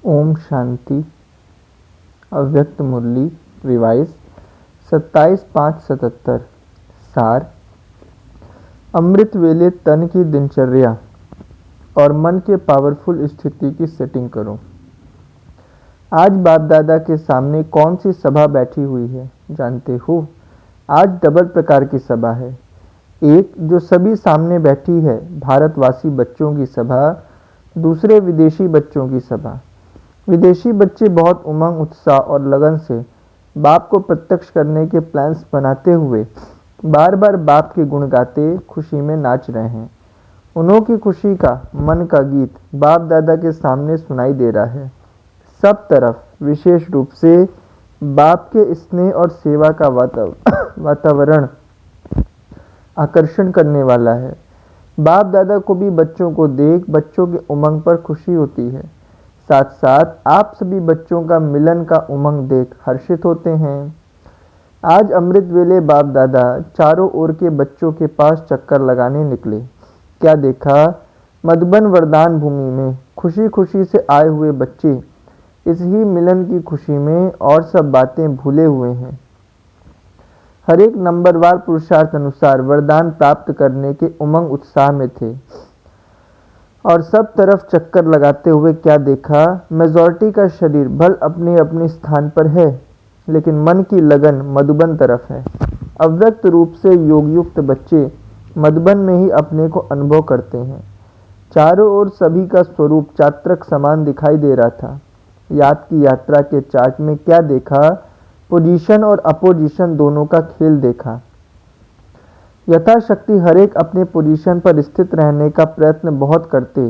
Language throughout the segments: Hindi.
ओम शांति। अव्यक्त मुरली रिवाइज 27/5/77। सार। अमृत वेले तन की दिनचर्या और मन के पावरफुल स्थिति की सेटिंग करो। आज बाप दादा के सामने कौन सी सभा बैठी हुई है जानते हो? आज डबल प्रकार की सभा है। एक जो सभी सामने बैठी है, भारतवासी बच्चों की सभा। दूसरे विदेशी बच्चों की सभा। विदेशी बच्चे बहुत उमंग, उत्साह और लगन से बाप को प्रत्यक्ष करने के प्लान्स बनाते हुए बार बार बाप के गुण गाते खुशी में नाच रहे हैं। उन्हों की खुशी का मन का गीत बाप दादा के सामने सुनाई दे रहा है। सब तरफ विशेष रूप से बाप के स्नेह और सेवा का वातावरण आकर्षण करने वाला है। बाप दादा को भी बच्चों को देख बच्चों के उमंग पर खुशी होती है। साथ साथ आप सभी बच्चों का मिलन का उमंग देख हर्षित होते हैं। आज अमृत वेले बाप दादा चारों ओर के बच्चों के पास चक्कर लगाने निकले। क्या देखा? मधुबन वरदान भूमि में खुशी खुशी से आए हुए बच्चे इस ही मिलन की खुशी में और सब बातें भूले हुए हैं। हर एक नंबरवार पुरुषार्थ अनुसार वरदान प्राप्त करने के उमंग उत्साह में थे और सब तरफ चक्कर लगाते हुए क्या देखा? मेजॉरिटी का शरीर भल अपने अपने स्थान पर है, लेकिन मन की लगन मधुबन तरफ है। अव्यक्त रूप से योगयुक्त बच्चे मधुबन में ही अपने को अनुभव करते हैं। चारों ओर सभी का स्वरूप चात्रक समान दिखाई दे रहा था। याद की यात्रा के चार्ट में क्या देखा? पोजीशन और अपोजिशन दोनों का खेल देखा। यथाशक्ति हर एक अपने पोजीशन पर स्थित रहने का प्रयत्न बहुत करते,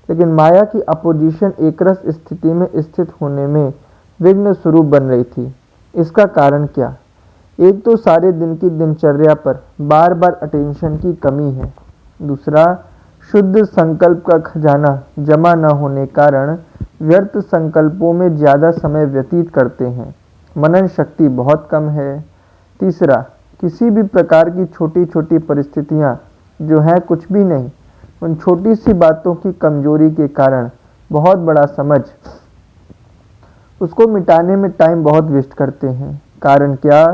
लेकिन माया की अपोजिशन एकरस स्थिति में स्थित होने में विघ्न स्वरूप बन रही थी। इसका कारण क्या? एक तो सारे दिन की दिनचर्या पर बार बार अटेंशन की कमी है। दूसरा, शुद्ध संकल्प का खजाना जमा न होने कारण व्यर्थ संकल्पों में ज़्यादा समय व्यतीत करते हैं। मनन शक्ति बहुत कम है। तीसरा, किसी भी प्रकार की छोटी छोटी परिस्थितियां जो हैं कुछ भी नहीं, उन छोटी सी बातों की कमजोरी के कारण बहुत बड़ा समझ उसको मिटाने में टाइम बहुत वेस्ट करते हैं। कारण क्या?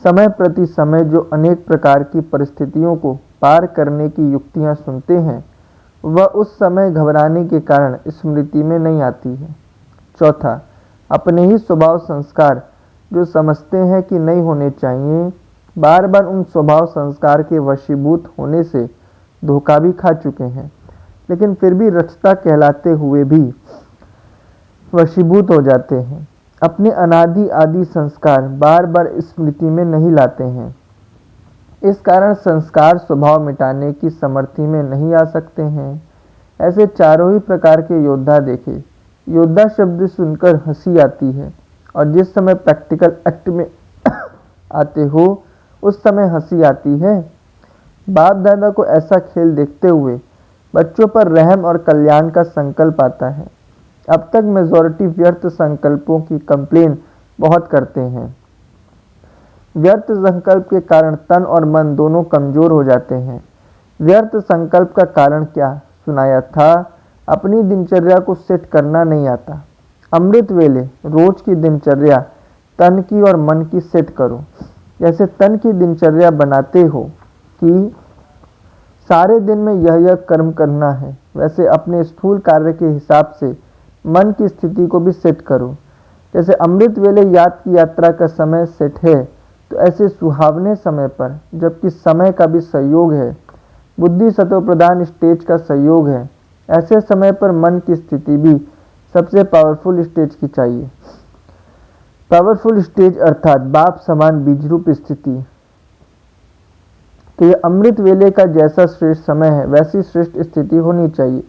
समय प्रति समय जो अनेक प्रकार की परिस्थितियों को पार करने की युक्तियां सुनते हैं, वह उस समय घबराने के कारण स्मृति में नहीं आती है। चौथा, अपने ही स्वभाव संस्कार जो समझते हैं कि नहीं होने चाहिए, बार बार उन स्वभाव संस्कार के वशीभूत होने से धोखा भी खा चुके हैं, लेकिन फिर भी रचता कहलाते हुए भी वशीभूत हो जाते हैं। अपने अनादि आदि संस्कार बार बार स्मृति में नहीं लाते हैं। इस कारण संस्कार स्वभाव मिटाने की समर्थी में नहीं आ सकते हैं। ऐसे चारों ही प्रकार के योद्धा देखे। योद्धा शब्द सुनकर हंसी आती है और जिस समय प्रैक्टिकल एक्ट में आते हो उस समय हंसी आती है। बाप दादा को ऐसा खेल देखते हुए बच्चों पर रहम और कल्याण का संकल्प आता है। अब तक मेजॉरिटी व्यर्थ संकल्पों की कंप्लेन बहुत करते हैं। व्यर्थ संकल्प के कारण तन और मन दोनों कमजोर हो जाते हैं। व्यर्थ संकल्प का कारण क्या सुनाया था? अपनी दिनचर्या को सेट करना नहीं आता। अमृत वेले रोज की दिनचर्या तन की और मन की सेट करो। जैसे तन की दिनचर्या बनाते हो कि सारे दिन में यह कर्म करना है, वैसे अपने स्थूल कार्य के हिसाब से मन की स्थिति को भी सेट करो। जैसे अमृत वेले याद की यात्रा का समय सेट है, तो ऐसे सुहावने समय पर, जबकि समय का भी सहयोग है, बुद्धि सत्व प्रधान स्टेज का सहयोग है, ऐसे समय पर मन की स्थिति भी सबसे पावरफुल स्टेज की चाहिए। पावरफुल स्टेज अर्थात बाप समान बीजरूप स्थिति। तो ये अमृत वेले का जैसा श्रेष्ठ समय है, वैसी श्रेष्ठ स्थिति होनी चाहिए।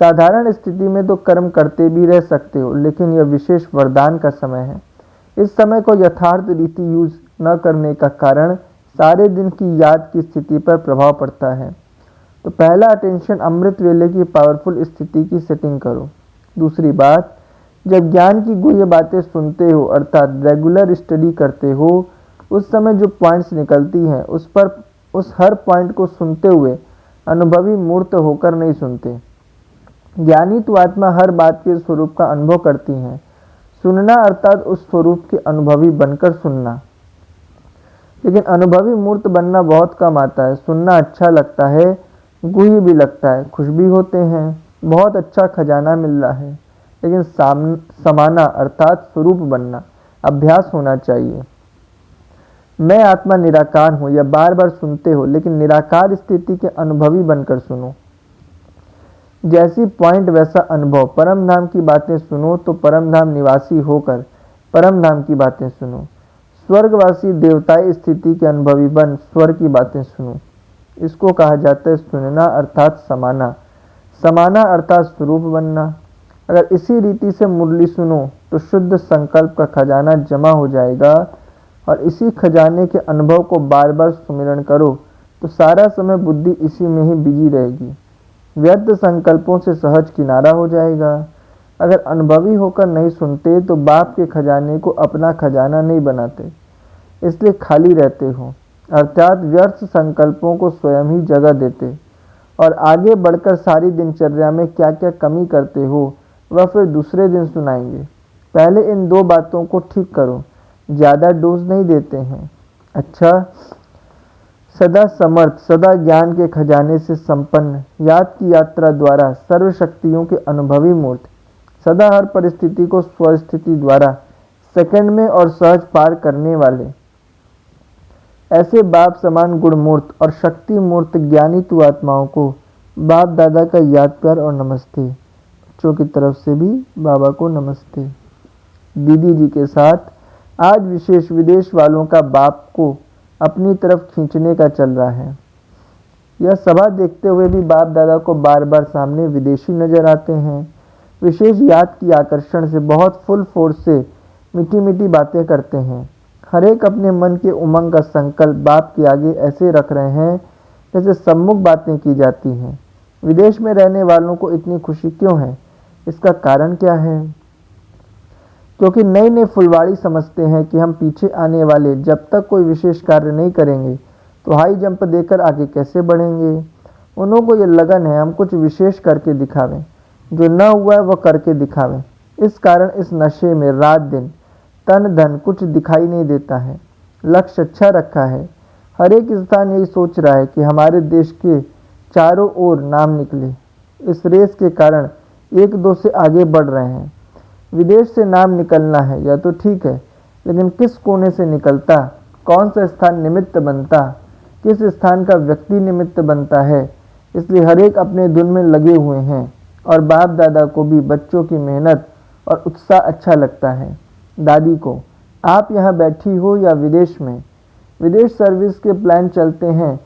साधारण स्थिति में तो कर्म करते भी रह सकते हो, लेकिन यह विशेष वरदान का समय है। इस समय को यथार्थ रीति यूज न करने का कारण सारे दिन की याद की स्थिति पर प्रभाव पड़ता है। तो पहला अटेंशन अमृत वेले की पावरफुल स्थिति की सेटिंग करो। दूसरी बात, जब ज्ञान की गुह्य बातें सुनते हो अर्थात रेगुलर स्टडी करते हो, उस समय जो पॉइंट्स निकलती हैं उस हर पॉइंट को सुनते हुए अनुभवी मूर्त होकर नहीं सुनते। ज्ञानी तो आत्मा हर बात के स्वरूप का अनुभव करती हैं। सुनना अर्थात उस स्वरूप के अनुभवी बनकर सुनना। लेकिन अनुभवी मूर्त बनना बहुत कम आता है। सुनना अच्छा लगता है, गुह्य भी लगता है, खुश भी होते हैं, बहुत अच्छा खजाना मिल रहा है। लेकिन समाना अर्थात स्वरूप बनना अभ्यास होना चाहिए। मैं आत्मा निराकार हूँ या बार बार सुनते हो, लेकिन निराकार स्थिति के अनुभवी बनकर सुनो। जैसी पॉइंट वैसा अनुभव। परम धाम की बातें सुनो तो परम धाम निवासी होकर परम धाम की बातें सुनो। स्वर्गवासी देवताई स्थिति के अनुभवी बन स्वर्ग की बातें सुनो। इसको कहा जाता है सुनना अर्थात समाना। समाना अर्थात स्वरूप बनना। अगर इसी रीति से मुरली सुनो तो शुद्ध संकल्प का खजाना जमा हो जाएगा और इसी खजाने के अनुभव को बार बार सुमिरन करो तो सारा समय बुद्धि इसी में ही बिजी रहेगी। व्यर्थ संकल्पों से सहज किनारा हो जाएगा। अगर अनुभवी होकर नहीं सुनते तो बाप के खजाने को अपना खजाना नहीं बनाते, इसलिए खाली रहते हो, अर्थात व्यर्थ संकल्पों को स्वयं ही जगह देते। और आगे बढ़कर सारी दिनचर्या में क्या क्या कमी करते हो वह फिर दूसरे दिन सुनाएंगे। पहले इन दो बातों को ठीक करो, ज़्यादा डोज नहीं देते हैं। अच्छा, सदा समर्थ, सदा ज्ञान के खजाने से संपन्न, याद की यात्रा द्वारा सर्वशक्तियों के अनुभवी मूर्त, सदा हर परिस्थिति को स्वस्थिति द्वारा सेकंड में और सहज पार करने वाले, ऐसे बाप समान गुणमूर्त और शक्ति मूर्त ज्ञानी तु आत्माओं को बाप दादा का याद प्यार और नमस्ते। बच्चों की तरफ से भी बाबा को नमस्ते। दीदी जी के साथ आज विशेष विदेश वालों का बाप को अपनी तरफ खींचने का चल रहा है। यह सभा देखते हुए भी बाप दादा को बार बार सामने विदेशी नजर आते हैं। विशेष याद की आकर्षण से बहुत फुल फोर्स से मीठी मीठी बातें करते हैं। हर एक अपने मन के उमंग का संकल्प बाप के आगे ऐसे रख रहे हैं जैसे सम्मुख बातें की जाती हैं। विदेश में रहने वालों को इतनी खुशी क्यों है? इसका कारण क्या है? क्योंकि नई नई फुलवाड़ी समझते हैं कि हम पीछे आने वाले जब तक कोई विशेष कार्य नहीं करेंगे तो हाई जंप देकर आगे कैसे बढ़ेंगे। उन्हों को ये लगन है हम कुछ विशेष करके दिखावें, जो न हुआ है वह करके दिखावें। इस कारण इस नशे में रात दिन तन धन कुछ दिखाई नहीं देता है। लक्ष्य अच्छा रखा है। हर एक स्थान यही सोच रहा है कि हमारे देश के चारों ओर नाम निकले। इस रेस के कारण एक दो से आगे बढ़ रहे हैं। विदेश से नाम निकलना है या तो ठीक है, लेकिन किस कोने से निकलता, कौन सा स्थान निमित्त बनता, किस स्थान का व्यक्ति निमित्त बनता है। इसलिए हर एक अपने धुन में लगे हुए हैं और बाप दादा को भी बच्चों की मेहनत और उत्साह अच्छा लगता है। दादी को, आप यहाँ बैठी हो या विदेश में, विदेश सर्विस के प्लान चलते हैं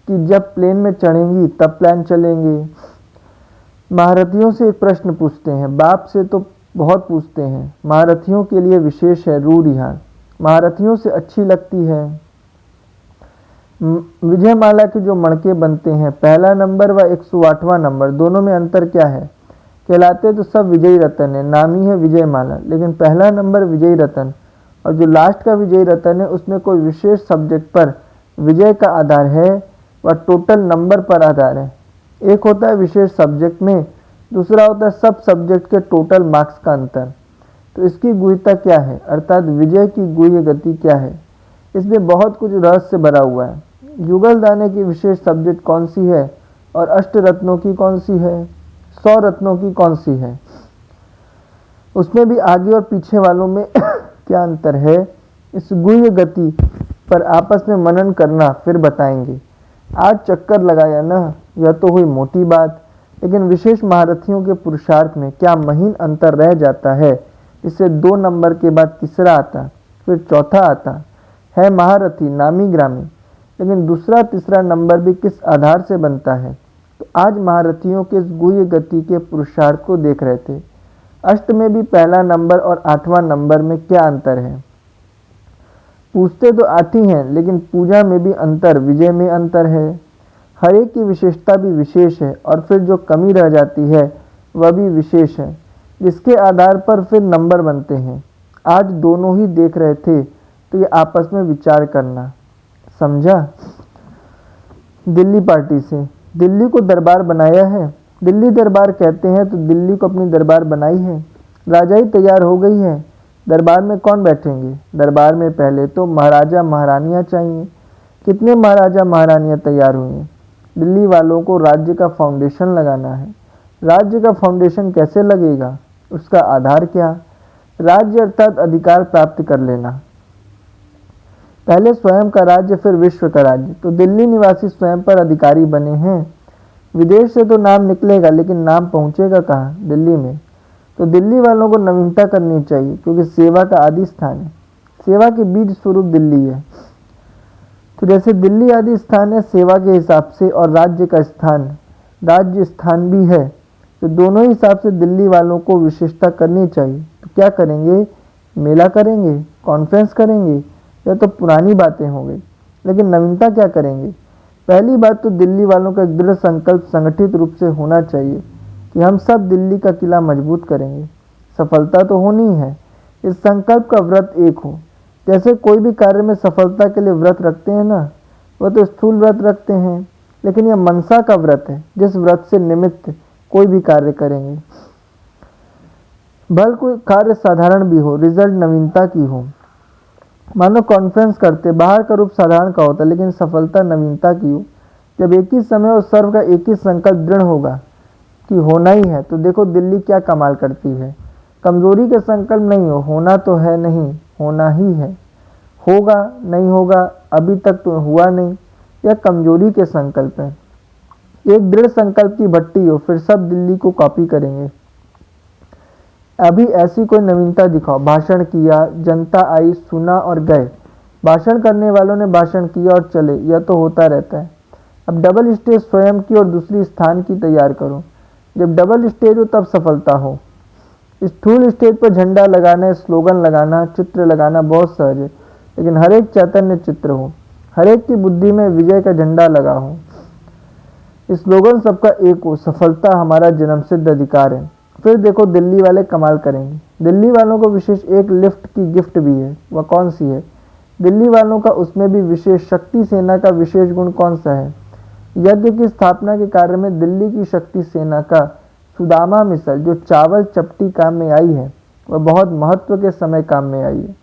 कि जब प्लेन में चढ़ेंगी तब प्लान चलेंगे। महारथियों से एक प्रश्न पूछते हैं, बाप से तो बहुत पूछते हैं। महारथियों के लिए विशेष है रू रिहान, महारथियों से अच्छी लगती है। विजयमाला के जो मणके बनते हैं, पहला नंबर व 108वां नंबर, दोनों में अंतर क्या है? कहलाते तो सब विजयी रतन है, नाम ही है विजयमाला, लेकिन पहला नंबर विजयी रतन और जो लास्ट का विजयी रतन है उसमें कोई विशेष सब्जेक्ट पर विजय का आधार है व टोटल नंबर पर आधार है। एक होता है विशेष सब्जेक्ट में, दूसरा होता है सब सब्जेक्ट के टोटल मार्क्स का अंतर। तो इसकी गुह्यता क्या है, अर्थात विजय की गुह्य गति क्या है? इसमें बहुत कुछ रहस्य भरा हुआ है। युगल दाने की विशेष सब्जेक्ट कौन सी है और अष्ट रत्नों की कौन सी है, 100 रत्नों की कौन सी है? उसमें भी आगे और पीछे वालों में क्या अंतर है, इस गुह्य गति पर आपस में मनन करना, फिर बताएंगे। आज चक्कर लगाया ना, यह तो हुई मोटी बात, लेकिन विशेष महारथियों के पुरुषार्थ में क्या महीन अंतर रह जाता है। इससे 2 नंबर के बाद तीसरा आता, फिर चौथा आता है महारथी नामी ग्रामी, लेकिन दूसरा तीसरा नंबर भी किस आधार से बनता है। तो आज महारथियों के इस गुह्य गति के पुरुषार्थ को देख रहे थे। अष्ट में भी पहला नंबर और 8वां नंबर में क्या अंतर है? पूछते तो 8 ही हैं, लेकिन पूजा में भी अंतर, विजय में अंतर है। हर एक की विशेषता भी विशेष है और फिर जो कमी रह जाती है वह भी विशेष है, जिसके आधार पर फिर नंबर बनते हैं। आज दोनों ही देख रहे थे तो ये आपस में विचार करना, समझा? दिल्ली पार्टी से दिल्ली को दरबार बनाया है, दिल्ली दरबार कहते हैं तो दिल्ली को अपनी दरबार बनाई है। राजाई तैयार हो गई है। दरबार में कौन बैठेंगे? दरबार में पहले तो महाराजा महारानियां चाहिए। कितने महाराजा महारानियां तैयार हुए हैं? दिल्ली वालों को राज्य का फाउंडेशन लगाना है। राज्य का फाउंडेशन कैसे लगेगा? उसका आधार क्या? राज्य अर्थात अधिकार प्राप्त कर लेना। पहले स्वयं का राज्य, फिर विश्व का राज्य। तो दिल्ली निवासी स्वयं पर अधिकारी बने हैं। विदेश से तो नाम निकलेगा, लेकिन नाम पहुंचेगा कहाँ? दिल्ली में। तो दिल्ली वालों को नवीनता करनी चाहिए, क्योंकि सेवा का आदि स्थान है। सेवा के बीज स्वरूप दिल्ली है। तो जैसे दिल्ली आदि स्थान है सेवा के हिसाब से, और राज्य का स्थान, राज्य स्थान भी है, तो दोनों ही हिसाब से दिल्ली वालों को विशेषता करनी चाहिए। तो क्या करेंगे? मेला करेंगे, कॉन्फ्रेंस करेंगे, या तो पुरानी बातें हो गई। लेकिन नवीनता क्या करेंगे? पहली बात तो दिल्ली वालों का एक दृढ़ संकल्प संगठित रूप से होना चाहिए कि हम सब दिल्ली का किला मजबूत करेंगे। सफलता तो होनी है, इस संकल्प का व्रत एक हो। जैसे कोई भी कार्य में सफलता के लिए व्रत रखते हैं ना, वह तो स्थूल व्रत रखते हैं, लेकिन यह मनसा का व्रत है, जिस व्रत से निमित्त कोई भी कार्य करेंगे। भले कोई कार्य साधारण भी हो, रिजल्ट नवीनता की हो। मानो कॉन्फ्रेंस करते, बाहर का रूप साधारण का होता, लेकिन सफलता नवीनता की हो। जब एक ही समय और सर्व का एक ही संकल्प दृढ़ होगा कि होना ही है, तो देखो दिल्ली क्या कमाल करती है। कमजोरी के संकल्प नहीं हो, होना तो है नहीं, होना ही है। होगा नहीं होगा, अभी तक तो हुआ नहीं, यह कमजोरी के संकल्प है। एक दृढ़ संकल्प की भट्टी हो, फिर सब दिल्ली को कॉपी करेंगे। अभी ऐसी कोई नवीनता दिखाओ। भाषण किया, जनता आई, सुना और गए। भाषण करने वालों ने भाषण किया और चले, यह तो होता रहता है। अब डबल स्टेज स्वयं की और दूसरी स्थान की तैयार करो। जब डबल स्टेज हो तब सफलता हो। स्थूल स्टेज पर झंडा लगाना, स्लोगन लगाना, चित्र लगाना बहुत सहज है, लेकिन हर एक चैतन्य चित्र हो, हर एक की बुद्धि में विजय का झंडा लगा हो, स्लोगन सबका एक हो। सफलता हमारा जन्मसिद्ध अधिकार है। फिर देखो दिल्ली वाले कमाल करेंगे। दिल्ली वालों को विशेष एक लिफ्ट की गिफ्ट भी है। वह कौन सी है? दिल्ली वालों का उसमें भी विशेष शक्ति सेना का विशेष गुण कौन सा है? यज्ञ की स्थापना के कार्य में दिल्ली की शक्ति सेना का सुदामा मिसल, जो चावल चपटी काम में आई है, वह बहुत महत्व के समय काम में आई है।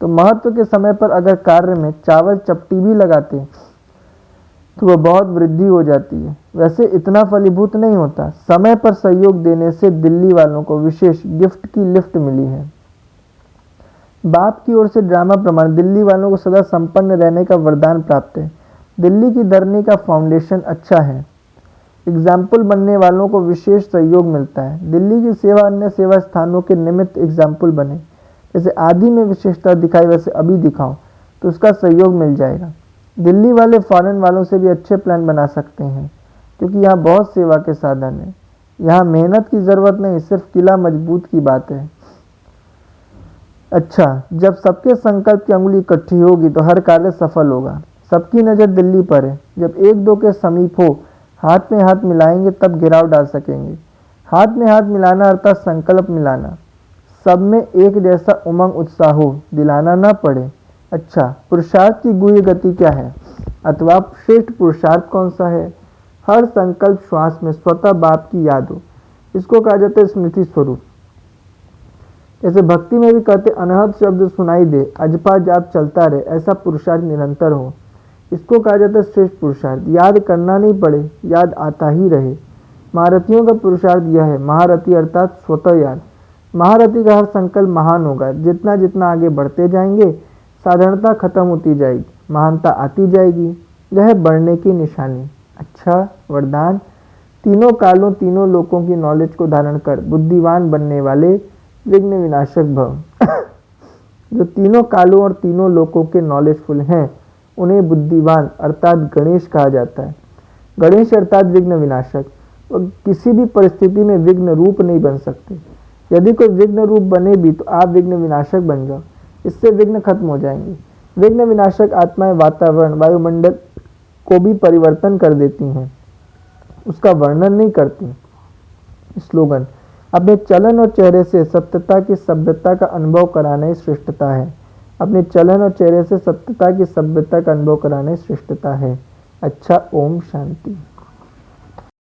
तो महत्व के समय पर अगर कार्य में चावल चपटी भी लगाते तो वह बहुत वृद्धि हो जाती है। वैसे इतना फलीभूत नहीं होता। समय पर सहयोग देने से दिल्ली वालों को विशेष गिफ्ट की लिफ्ट मिली है। बाप की ओर से ड्रामा प्रमाण दिल्ली वालों को सदा संपन्न रहने का वरदान प्राप्त है। दिल्ली की धरनी का फाउंडेशन अच्छा है। एग्जाम्पल बनने वालों को विशेष सहयोग मिलता है। दिल्ली की सेवा अन्य सेवा स्थानों के निमित्त एग्जाम्पल बने। जैसे आदि में विशेषता दिखाई, वैसे अभी दिखाओ तो उसका सहयोग मिल जाएगा। दिल्ली वाले फॉरेन वालों से भी अच्छे प्लान बना सकते हैं, क्योंकि यहाँ बहुत सेवा के साधन है। यहाँ मेहनत की ज़रूरत नहीं, सिर्फ किला मजबूत की बात है। अच्छा, जब सबके संकल्प की अंगुली इकट्ठी होगी तो हर कार्य सफल होगा। सबकी नज़र दिल्ली पर है। जब एक दो के समीप हो, हाथ में हाथ मिलाएंगे तब गिराव डाल सकेंगे। हाथ में हाथ मिलाना अर्थात संकल्प मिलाना। सब में एक जैसा उमंग उत्साह हो, दिलाना ना पड़े। अच्छा, पुरुषार्थ की गुह्य गति क्या है, अथवा श्रेष्ठ पुरुषार्थ कौन सा है? हर संकल्प श्वास में स्वतः बाप की याद हो, इसको कहा जाता है स्मृति स्वरूप। जैसे भक्ति में भी कहते अनहद शब्द सुनाई दे, अजपा जाप चलता रहे, ऐसा पुरुषार्थ निरंतर हो, इसको कहा जाता है श्रेष्ठ पुरुषार्थ। याद करना नहीं पड़े, याद आता ही रहे। महारथियों का पुरुषार्थ यह है। महारथी अर्थात स्वतः याद। महारथी का हर संकल्प महान होगा। जितना जितना आगे बढ़ते जाएंगे साधारणता खत्म होती जाएगी, महानता आती जाएगी। यह है बढ़ने की निशानी। अच्छा, वरदान। तीनों कालों तीनों लोकों की नॉलेज को धारण कर बुद्धिवान बनने वाले विघ्न विनाशक भव। जो तीनों कालों और तीनों लोकों के नॉलेजफुल हैं, उन्हें बुद्धिवान अर्थात गणेश कहा जाता है। गणेश अर्थात विघ्न विनाशक। और किसी भी परिस्थिति में विघ्न रूप नहीं बन सकते। यदि कोई विघ्न रूप बने भी तो आप विघ्न विनाशक बन जाओ, इससे विघ्न खत्म हो जाएंगे। विघ्न विनाशक आत्माएं वातावरण वायुमंडल को भी परिवर्तन कर देती हैं, उसका वर्णन नहीं करती। स्लोगन। अपने चलन और चेहरे से सत्यता की सभ्यता का अनुभव कराना ही श्रेष्ठता है। अपने चलन और चेहरे से सत्यता की सभ्यता का अनुभव कराना ही श्रेष्ठता है। अच्छा, ओम शांति।